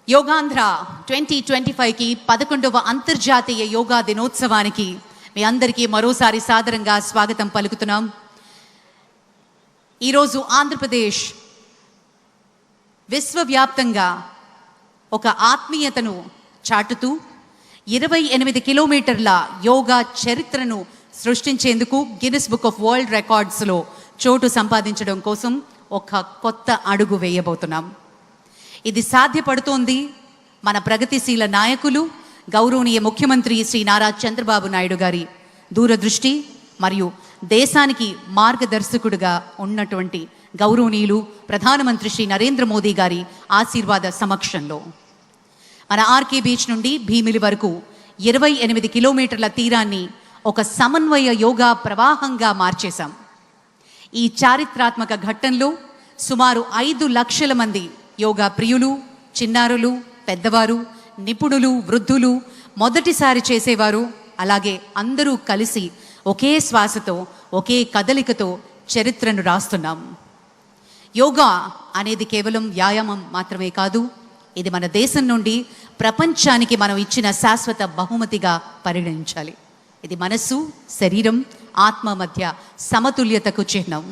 యోగాంధ్ర 2025కి 11వ అంతర్జాతీయ యోగా దినోత్సవానికి మీ అందరికీ మరోసారి సాదరంగా స్వాగతం పలుకుతున్నాం. ఈరోజు ఆంధ్రప్రదేశ్ విశ్వవ్యాప్తంగా ఒక ఆత్మీయతను చాటుతూ 28 కిలోమీటర్ల యోగా చరిత్రను సృష్టించేందుకు గిన్నిస్ బుక్ ఆఫ్ వరల్డ్ రికార్డ్స్లో చోటు సంపాదించడం కోసం ఒక కొత్త అడుగు వేయబోతున్నాం. ఇది సాధ్యపడుతోంది మన ప్రగతిశీల నాయకులు గౌరవనీయ ముఖ్యమంత్రి శ్రీ నారా చంద్రబాబు నాయుడు గారి దూరదృష్టి మరియు దేశానికి మార్గదర్శకుడిగా ఉన్నటువంటి గౌరవనీయులు ప్రధానమంత్రి శ్రీ నరేంద్ర మోదీ గారి ఆశీర్వాద సమక్షంలో మన ఆర్కే బీచ్ నుండి భీమిలి వరకు 28 కిలోమీటర్ల తీరాన్ని ఒక సమన్వయ యోగా ప్రవాహంగా మార్చేశాం. ఈ చారిత్రాత్మక ఘట్టంలో సుమారు 5 లక్షల మంది యోగా ప్రియులు, చిన్నారులు, పెద్దవారు, నిపుణులు, వృద్ధులు, మొదటిసారి చేసేవారు, అలాగే అందరూ కలిసి ఒకే శ్వాసతో ఒకే కదలికతో చరిత్రను రాస్తున్నాం. యోగా అనేది కేవలం వ్యాయామం మాత్రమే కాదు, ఇది మన దేశం నుండి ప్రపంచానికి మనం ఇచ్చిన శాశ్వత బహుమతిగా పరిగణించాలి. ఇది మనస్సు, శరీరం, ఆత్మ మధ్య సమతుల్యతకు చిహ్నం.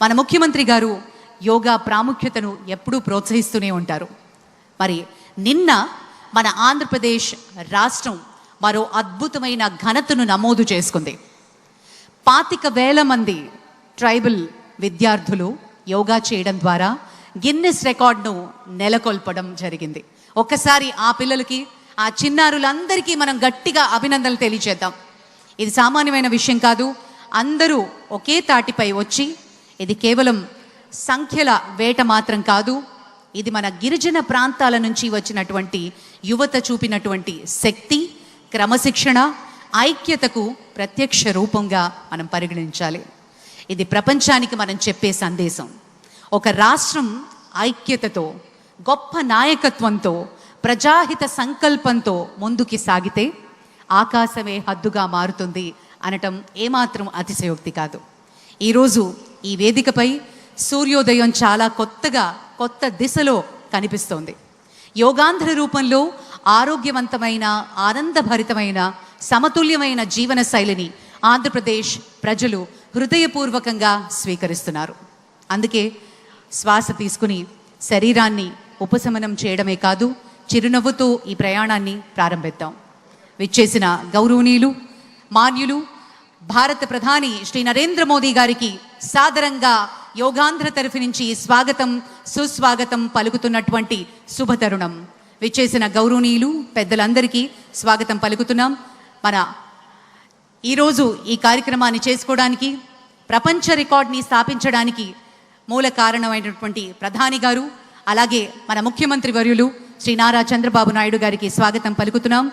మన ముఖ్యమంత్రి గారు యోగా ప్రాముఖ్యతను ఎప్పుడూ ప్రోత్సహిస్తూనే ఉంటారు. మరి నిన్న మన ఆంధ్రప్రదేశ్ రాష్ట్రం మరో అద్భుతమైన ఘనతను నమోదు చేసుకుంది. 25,000 మంది ట్రైబల్ విద్యార్థులు యోగా చేయడం ద్వారా గిన్నిస్ రికార్డును నెలకొల్పడం జరిగింది. ఒక్కసారి ఆ పిల్లలకి, ఆ చిన్నారులందరికీ మనం గట్టిగా అభినందనలు తెలియజేద్దాం. ఇది సామాన్యమైన విషయం కాదు. అందరూ ఒకే తాటిపై వచ్చి, ఇది కేవలం సంఖ్యల వేట మాత్రం కాదు, ఇది మన గిరిజన ప్రాంతాల నుంచి వచ్చినటువంటి యువత చూపినటువంటి శక్తి, క్రమశిక్షణ, ఐక్యతకు ప్రత్యక్ష రూపంగా మనం పరిగణించాలి. ఇది ప్రపంచానికి మనం చెప్పే సందేశం. ఒక రాష్ట్రం ఐక్యతతో, గొప్ప నాయకత్వంతో, ప్రజాహిత సంకల్పంతో ముందుకి సాగితే ఆకాశమే హద్దుగా మారుతుంది అనటం ఏమాత్రం అతిశయోక్తి కాదు. ఈరోజు ఈ వేదికపై సూర్యోదయం చాలా కొత్త దిశలో కనిపిస్తోంది. యోగాంధ్ర రూపంలో ఆరోగ్యవంతమైన, ఆనందభరితమైన, సమతుల్యమైన జీవన శైలిని ఆంధ్రప్రదేశ్ ప్రజలు హృదయపూర్వకంగా స్వీకరిస్తున్నారు. అందుకే శ్వాస తీసుకుని శరీరాన్ని ఉపశమనం చేయడమే కాదు, చిరునవ్వుతో ఈ ప్రయాణాన్ని ప్రారంభిద్దాం. విచ్చేసిన గౌరవనీయులు, మాన్యులు, భారత ప్రధాని శ్రీ నరేంద్ర మోదీ గారికి సాదరంగా యోగాంధ్ర తరఫు నుంచి స్వాగతం, సుస్వాగతం పలుకుతున్నటువంటి శుభతరుణం. విచ్చేసిన గౌరవనీయులు, పెద్దలందరికీ స్వాగతం పలుకుతున్నాం. మన ఈరోజు ఈ కార్యక్రమాన్ని చేసుకోవడానికి, ప్రపంచ రికార్డ్ని స్థాపించడానికి మూల కారణమైనటువంటి ప్రధాని గారు, అలాగే మన ముఖ్యమంత్రి వర్యులు శ్రీ నారా చంద్రబాబు నాయుడు గారికి స్వాగతం పలుకుతున్నాం.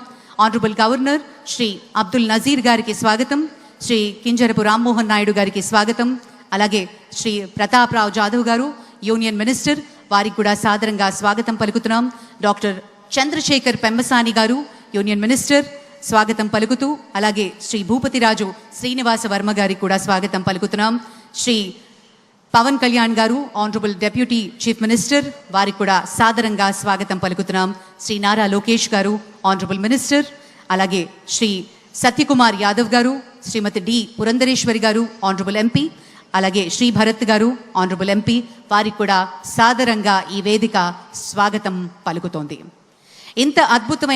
ఆనరబుల్ గవర్నర్ శ్రీ అబ్దుల్ నజీర్ గారికి స్వాగతం, శ్రీ కింజరపు రామ్మోహన్ నాయుడు గారికి స్వాగతం, అలాగే శ్రీ ప్రతాప్ రావు జాదవ్ గారు యూనియన్ మినిస్టర్, వారికి కూడా సాదరంగా స్వాగతం పలుకుతున్నాం. డాక్టర్ చంద్రశేఖర్ పెమ్మసాని గారు యూనియన్ మినిస్టర్, స్వాగతం పలుకుతూ, అలాగే శ్రీ భూపతిరాజు శ్రీనివాస వర్మ గారికి కూడా స్వాగతం పలుకుతున్నాం. శ్రీ పవన్ కళ్యాణ్ గారు ఆనరబుల్ డెప్యూటీ చీఫ్ మినిస్టర్, వారికి కూడా సాదరంగా స్వాగతం పలుకుతున్నాం. శ్రీ నారా లోకేష్ గారు ఆనరబుల్ మినిస్టర్, అలాగే శ్రీ సత్యకుమార్ యాదవ్ గారు, శ్రీమతి డి పురంధరేశ్వరి గారు ఆనరబుల్ ఎంపీ, అలాగే శ్రీ భరత్ గారు ఆనరబుల్ ఎంపీ, వారికి కూడా సాదరంగా ఈ వేదిక స్వాగతం పలుకుతోంది. ఇంత అద్భుతమైన